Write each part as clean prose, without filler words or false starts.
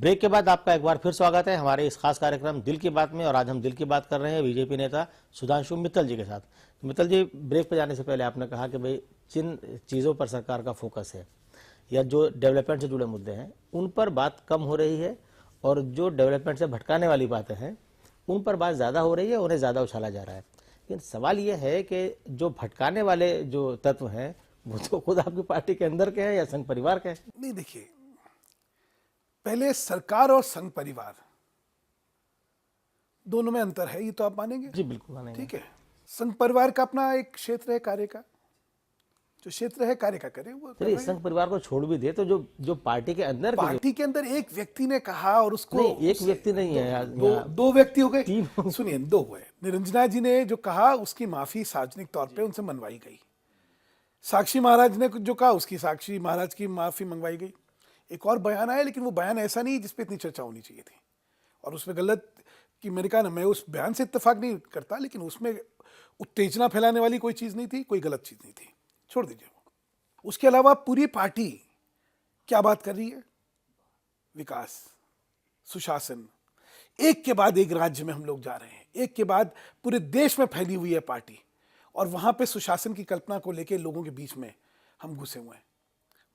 Break के बाद आपका एक बार फिर स्वागत है हमारे इस खास कार्यक्रम दिल की बात में। और आज हम दिल की बात कर रहे हैं बीजेपी नेता सुधांशु मित्तल जी के साथ। तो मित्तल जी, ब्रेक पर जाने से पहले आपने कहा कि भाई जिन चीज़ों पर सरकार का फोकस है या जो डेवलपमेंट से जुड़े मुद्दे हैं उन पर बात कम हो रही है, और जो डेवलपमेंट से भटकाने वाली बातें हैं उन पर बात ज़्यादा हो रही है, उन्हें ज़्यादा उछाला जा रहा है। लेकिन सवाल ये है कि जो भटकाने वाले जो तत्व हैं वो तो खुद आपकी पार्टी के अंदर के हैं या संघ परिवार के हैं? नहीं, देखिए, पहले सरकार और संघ परिवार दोनों में अंतर है, ये तो आप मानेंगे? जी बिल्कुल मानेंगे। ठीक है, संघ परिवार का अपना एक क्षेत्र है कार्य का, जो क्षेत्र है कार्य का करे वो कर चलिए, रहे हैं। संघ परिवार को छोड़ भी दे तो जो पार्टी के अंदर पार्टी के अंदर एक व्यक्ति ने कहा और उसको नहीं, एक व्यक्ति नहीं है, दो व्यक्ति हो गए, तीन। सुनिए, दो हुए। निरंजना जी ने जो कहा उसकी माफी सार्वजनिक तौर पे उनसे मनवाई गई। साक्षी महाराज ने जो कहा उसकी साक्षी महाराज की माफी मंगवाई गई। एक और बयान आया, लेकिन वो बयान ऐसा नहीं जिसपे इतनी चर्चा होनी चाहिए थी, और उसमें गलत कि मैंने कहा ना, मैं उस बयान से इत्तेफाक नहीं करता, लेकिन उसमें उत्तेजना फैलाने वाली कोई चीज नहीं थी, कोई गलत चीज नहीं थी, छोड़ दीजिए वो। उसके अलावा पूरी पार्टी क्या बात कर रही है? विकास, सुशासन, एक के बाद एक राज्य में हम लोग जा रहे हैं, एक के बाद पूरे देश में फैली हुई है पार्टी, और वहां पे सुशासन की कल्पना को लेकर लोगों के बीच में हम घुसे हुए हैं।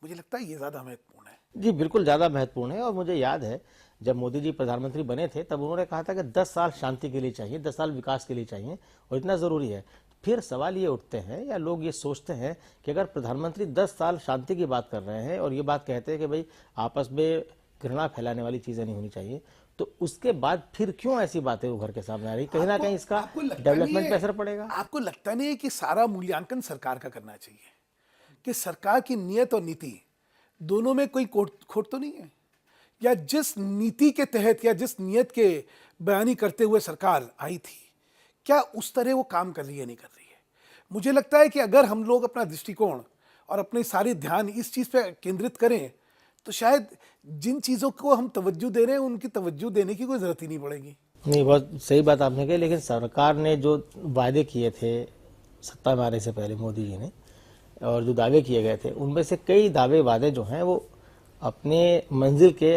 मुझे लगता है ये ज्यादा महत्वपूर्ण है। जी बिल्कुल ज़्यादा महत्वपूर्ण है। और मुझे याद है जब मोदी जी प्रधानमंत्री बने थे तब उन्होंने कहा था कि 10 साल शांति के लिए चाहिए, 10 साल विकास के लिए चाहिए, और इतना ज़रूरी है। फिर सवाल ये उठते हैं या लोग ये सोचते हैं कि अगर प्रधानमंत्री 10 साल शांति की बात कर रहे हैं और ये बात कहते हैं कि भाई आपस में घृणा फैलाने वाली चीज़ें नहीं होनी चाहिए, तो उसके बाद फिर क्यों ऐसी बातें उभर के सामने आ रही? कहीं ना कहीं इसका डेवलपमेंट पे असर पड़ेगा। आपको लगता नहीं है कि सारा मूल्यांकन सरकार का करना चाहिए, कि सरकार की नीयत और नीति दोनों में कोई खोट तो नहीं है, या जिस नीति के तहत या जिस नीयत के बयानी करते हुए सरकार आई थी, क्या उस तरह वो काम कर रही है, नहीं कर रही है? मुझे लगता है कि अगर हम लोग अपना दृष्टिकोण और अपने सारे ध्यान इस चीज पे केंद्रित करें तो शायद जिन चीजों को हम तवज्जो दे रहे हैं उनकी तवज्जो देने की कोई जरूरत ही नहीं पड़ेगी। नहीं, बहुत सही बात आपने कही। लेकिन सरकार ने जो वादे किए थे सत्ता में आने से पहले मोदी जी ने, और जो दावे किए गए थे, उनमें से कई दावे वादे जो हैं वो अपने मंजिल के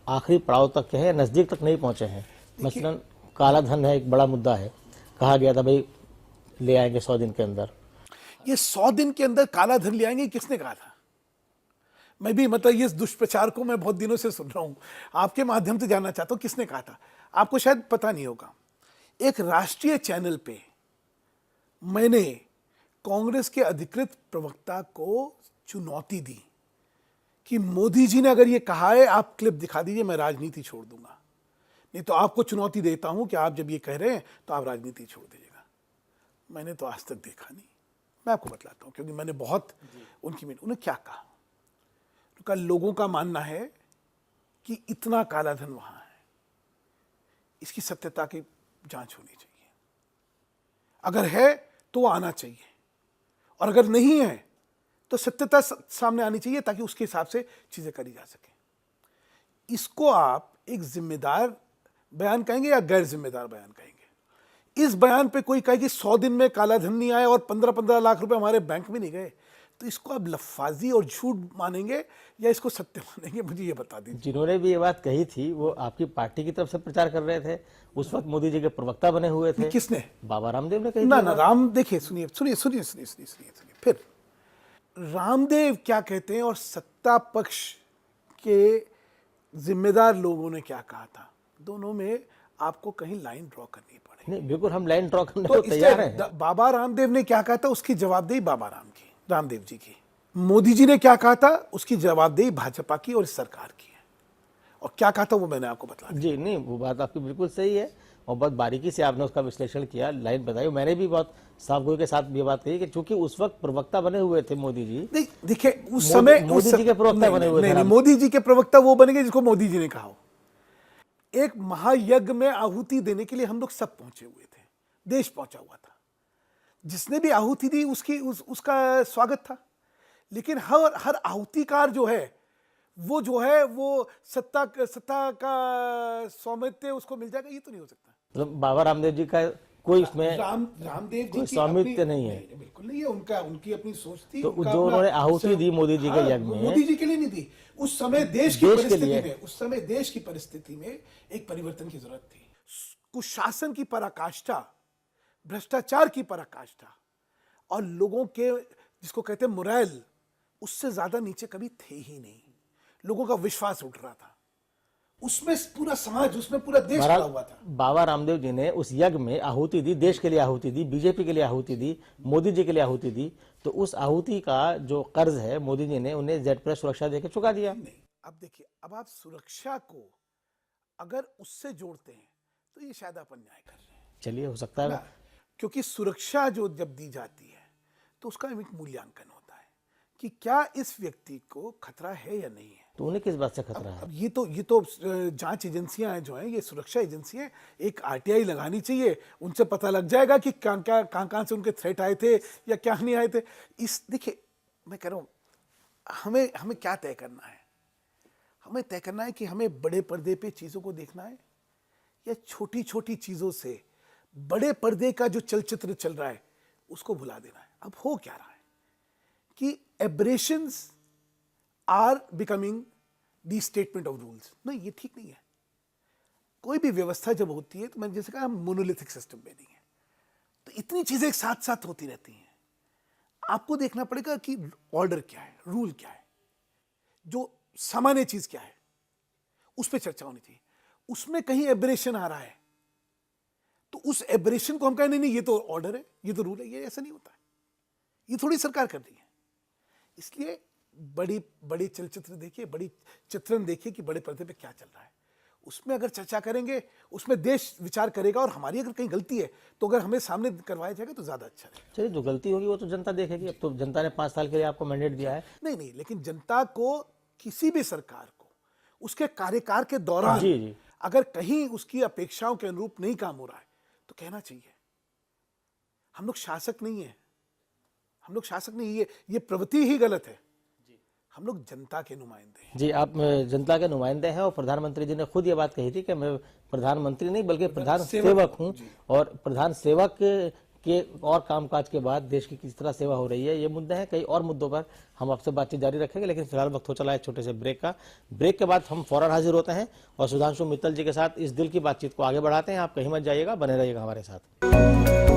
आखिरी पड़ाव तक के हैं, नज़दीक तक नहीं पहुंचे हैं। मसलन काला धन है, एक बड़ा मुद्दा है। कहा गया था भाई ले आएंगे 100 दिन के अंदर। ये 100 दिन के अंदर काला धन ले आएंगे, किसने कहा था? मैं भी मतलब ये दुष्प्रचार को मैं बहुत दिनों से सुन रहा हूं, आपके माध्यम से जानना चाहता हूं किसने कहा था। आपको शायद पता नहीं होगा, एक राष्ट्रीय चैनल पे मैंने कांग्रेस के अधिकृत प्रवक्ता को चुनौती दी कि मोदी जी ने अगर ये कहा है, आप क्लिप दिखा दीजिए, मैं राजनीति छोड़ दूंगा, नहीं तो आपको चुनौती देता हूं कि आप जब ये कह रहे हैं तो आप राजनीति छोड़ दीजिएगा। मैंने तो आज तक देखा नहीं, मैं आपको बतलाता हूं, क्योंकि मैंने बहुत उन्होंने क्या कहा? उनका लोगों का मानना है कि इतना काला धन वहां है, इसकी सत्यता की जांच होनी चाहिए, अगर है तो वो आना चाहिए, और अगर नहीं है तो सत्यता सामने आनी चाहिए ताकि उसके हिसाब से चीजें करी जा सके। इसको आप एक जिम्मेदार बयान कहेंगे या गैर जिम्मेदार बयान कहेंगे? इस बयान पे कोई कहे कि 100 दिन में काला धन नहीं आया और 15-15 लाख रुपए हमारे बैंक में नहीं गए, तो इसको आप लफ्फाजी और झूठ मानेंगे या इसको सत्य मानेंगे? मुझे ये बता दीजिए। जिन्होंने भी ये बात कही थी वो आपकी पार्टी की तरफ से प्रचार कर रहे थे, उस वक्त मोदी जी के प्रवक्ता बने हुए थे। किसने? बाबा रामदेव ने कही ना थी। ना, राम, देखिए, सुनिए, फिर रामदेव क्या कहते हैं और सत्ता पक्ष के जिम्मेदार लोगों ने क्या कहा था, दोनों में आपको कहीं लाइन ड्रॉ करनी पड़ेगी। नहीं, बिल्कुल हम लाइन ड्रॉ करने तो को तैयार हैं। बाबा रामदेव ने क्या कहा था, उसकी जवाबदेही रामदेव जी की। मोदी जी ने क्या कहा था, उसकी जवाबदेही भाजपा की और इस सरकार की है। और क्या कहा था वो मैंने आपको बता दिया। जी नहीं, वो बात आपकी बिल्कुल सही है और बहुत बारीकी से आपने उसका विश्लेषण किया, लाइन बताई। मैंने भी बहुत साफ गोई के साथ ये बात कही कि चूंकि उस वक्त प्रवक्ता बने हुए थे मोदी जी। नहीं, देखिए, उस समय मोदी जी के प्रवक्ता बने हुए थे। मोदी जी के प्रवक्ता वो बनेंगे जिसको मोदी जी ने कहा हो। एक महायज्ञ में आहुति देने के लिए हम लोग सब पहुंचे हुए थे, देश पहुंचा हुआ था, जिसने भी आहुति दी उसका स्वागत था। लेकिन हर आहुतिकार जो है वो सत्ता का स्वामित्व उसको मिल जाएगा, ये तो नहीं हो सकता। मतलब बाबा रामदेव जी का कोई इसमें रामदेव जी की स्वामित्व नहीं है, बिल्कुल नहीं है, उनकी अपनी सोच थी। तो जो उन्होंने आहुति दी मोदी जी के यज्ञ में, मोदी जी के लिए नहीं दी, उस समय देश की देश के परिस्थिति लिए। में, उस समय देश की परिस्थिति में एक परिवर्तन की जरूरत थी। कुशासन की पराकाष्ठा, भ्रष्टाचार की पराकाष्ठा और लोगों के, जिसको कहते हैं मोरल, उससे ज्यादा नीचे कभी थे ही नहीं। लोगों का विश्वास उठ रहा था, उसमें पूरा समाज, उसमें पूरा देश खड़ा हुआ था। बाबा रामदेव जी ने उस यज्ञ में आहुति दी, देश के लिए आहुति दी, बीजेपी के लिए आहुति दी, मोदी जी के लिए आहुति दी। तो उस आहुति का जो कर्ज है मोदी जी ने उन्हें Z+ सुरक्षा देकर चुका दिया। नहीं, अब देखिए, अब आप सुरक्षा को अगर उससे जोड़ते हैं तो ये शायद आप अन्याय कर रहे हैं चलिए, हो सकता है। ना, क्योंकि सुरक्षा जो जब दी जाती है तो उसका एक मूल्यांकन होता है कि क्या इस व्यक्ति को खतरा है या नहीं है। तो उन्हें किस बात से खतरा है? अब ये तो जांच एजेंसियां हैं जो हैं, ये सुरक्षा एजेंसियां, एक RTI लगानी चाहिए, उनसे पता लग जाएगा कि कहां से उनके थ्रेट आए थे या क्या नहीं आए थे। इस देखिए, मैं कह रहा हूं, हमें क्या तय करना है? हमें तय करना है कि हमें बड़े पर्दे पे चीजों को देखना है या छोटी छोटी चीजों से बड़े पर्दे का जो चलचित्र चल रहा है उसको भुला देना है। अब हो क्या रहा है कि aberrations are becoming the statement of rules. नहीं, ये ठीक नहीं है। कोई भी व्यवस्था जब होती है, तो मैंने जैसे कहा, मोनोलिथिक सिस्टम में नहीं है, तो इतनी चीजें एक साथ साथ होती रहती हैं। आपको देखना पड़ेगा कि ऑर्डर क्या है, रूल क्या है, जो सामान्य चीज क्या है, उस पर चर्चा होनी चाहिए। उसमें कहीं एब्रेशन आ रहा है तो उस एब्रेशन को हम कहें नहीं, ये तो ऑर्डर है, ये तो रूल है। ये ऐसा नहीं होता है, ये थोड़ी सरकार कर रही है। इसलिए बड़ी चलचित्र देखिए, बड़ी चित्रण देखिए कि बड़े पर्दे पे क्या चल रहा है। उसमें अगर चर्चा करेंगे, उसमें देश विचार करेगा, और हमारी अगर कहीं गलती है तो अगर हमें सामने करवाया जाएगा तो ज्यादा अच्छा रहेगा। चलिए, जो गलती होगी वो तो जनता देखेगी। अब तो जनता ने 5 साल के लिए आपको मैंडेट दिया है। नहीं, लेकिन जनता को, किसी भी सरकार को, उसके कार्यकाल के दौरान जी। अगर कहीं उसकी अपेक्षाओं के अनुरूप नहीं काम हो रहा है तो कहना चाहिए। हम लोग शासक नहीं है, हम लोग शासक नहीं, ये प्रवृत्ति ही गलत है। हम लोग जनता के नुमाइंदे हैं। जी, आप जनता के नुमाइंदे हैं, और प्रधानमंत्री जी ने खुद ये बात कही थी कि मैं प्रधानमंत्री नहीं बल्कि प्रधान सेवक हूं, और प्रधान सेवक के और कामकाज के बाद देश की किस तरह सेवा हो रही है, ये मुद्दे हैं। कई और मुद्दों पर हम आपसे बातचीत जारी रखेंगे, लेकिन फिलहाल वक्त हो चला है छोटे से ब्रेक का। ब्रेक के बाद हम फौरन हाजिर होते हैं और सुधांशु मित्तल जी के साथ इस दिल की बातचीत को आगे बढ़ाते हैं। आप कहीं मत जाइएगा, बने रहिएगा हमारे साथ।